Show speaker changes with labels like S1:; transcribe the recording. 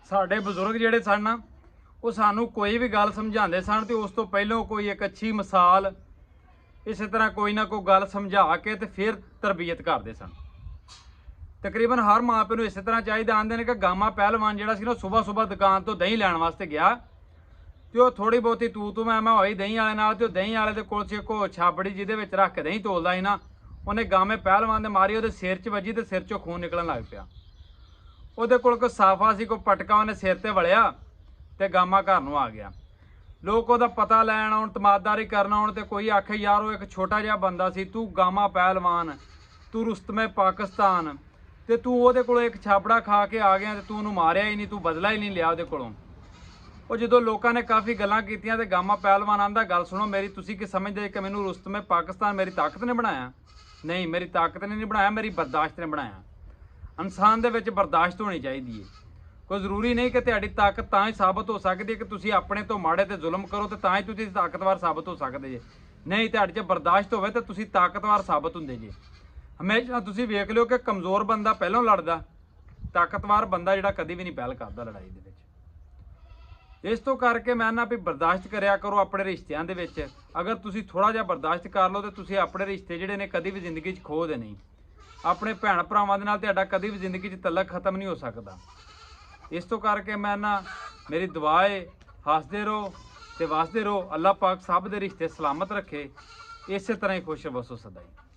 S1: साडे बजुर्ग जिहड़े सन ना वो सानू कोई भी गल समझाते सन तो उस तो पहलों कोई एक अच्छी मिसाल इस तरह कोई ना कोई गल समझा के तो फिर तरबीयत करते सन। तकरीबन हर माँ प्यो इस तरह चाहिए। आंदे ने कि गामा पहलवान जिहड़ा सी ना सुबह सुबह दुकान तो दही लैण वास्ते गया तो थोड़ी बहुती तू मैं होई दही वाले नाल ते दही वाले दे कोल सी को छाबड़ी जिहदे विच रख के दही तोलदा सी ना उन्हें गामे पहलवान दे मारी उहदे सिर च वजी ते सिर चों खून निकलन लग पिया। उहदे कोल कोई साफा सी कोई पटका उन्हें सिर ते वलिया ते गामा घर नूं आ गया। लोग उहदा पता लैण आउण तमाददारी करन आउण ते कोई आखे यार वो एक छोटा जिहा बंदा सी तू गामा पहलवान तू रुस्तमे पाकिस्तान ते तू उहदे कोलों एक छाबड़ा खा के आ गया ते तू उहनूं मारिया ही नहीं तू बदला ही नहीं लिया उहदे कोलों। ਉਹ ਜਦੋਂ ਲੋਕਾਂ ਨੇ ਕਾਫੀ ਗੱਲਾਂ ਕੀਤੀਆਂ ਤੇ ਗਾਮਾ ਪਹਿਲਵਾਨ ਆਂਦਾ ਗੱਲ ਸੁਣੋ ਮੇਰੀ, ਤੁਸੀਂ ਕੀ ਸਮਝਦੇ ਕਿ ਮੈਨੂੰ ਰੁਸਤਮੇ ਪਾਕਿਸਤਾਨ ਮੇਰੀ ਤਾਕਤ ਨੇ ਬਣਾਇਆ? ਨਹੀਂ, ਮੇਰੀ ਤਾਕਤ ਨੇ ਨਹੀਂ ਬਣਾਇਆ, ਮੇਰੀ ਬਰਦਾਸ਼ਤ ਨੇ ਬਣਾਇਆ। ਇਨਸਾਨ ਦੇ ਵਿੱਚ ਬਰਦਾਸ਼ਤ ਹੋਣੀ ਚਾਹੀਦੀ ਹੈ। ਕੋਈ ਜ਼ਰੂਰੀ ਨਹੀਂ ਕਿ ਤੁਹਾਡੀ ਤਾਕਤ ਤਾਂ ਹੀ ਸਾਬਤ ਹੋ ਸਕਦੀ ਹੈ ਕਿ ਤੁਸੀਂ ਆਪਣੇ ਤੋਂ ਮਾੜੇ ਤੇ ਜ਼ੁਲਮ ਕਰੋ ਤੇ ਤਾਂ ਹੀ ਤੁਸੀਂ ਤਾਕਤਵਰ ਸਾਬਤ ਹੋ ਸਕਦੇ ਜੇ। ਨਹੀਂ, ਤੁਹਾਡੇ 'ਚ ਬਰਦਾਸ਼ਤ ਹੋਵੇ ਤਾਂ ਤੁਸੀਂ ਤਾਕਤਵਰ ਸਾਬਤ ਹੁੰਦੇ ਜੇ। ਹਮੇਸ਼ਾ ਤੁਸੀਂ ਵੇਖ ਲਿਓ ਕਿ ਕਮਜ਼ੋਰ ਬੰਦਾ ਪਹਿਲਾਂ ਲੜਦਾ, ਤਾਕਤਵਰ ਬੰਦਾ ਜਿਹੜਾ ਕਦੀ ਵੀ ਨਹੀਂ ਪਹਿਲ ਕਰਦਾ ਲੜਾਈ ਦੇ ਵਿੱਚ। इस तो करके मैं ना भी बर्दाश्त करिया करो अपने रिश्तियां दे विच। अगर तुसी थोड़ा जिहा बर्दाश्त कर लो तो तुसी अपने रिश्ते जिहड़े ने कदी भी जिंदगी च खो दे नहीं। अपने भैन भरावां दे नाल तुहाडा कदी भी जिंदगी च तलक खत्म नहीं हो सकता। इस तो करके मैं ना मेरी दुआ है हसदे रहो ते वसदे रहो। अल्लाह पाक सब दे रिश्ते सलामत रखे, इस तरह ही खुश बसो सदा ही।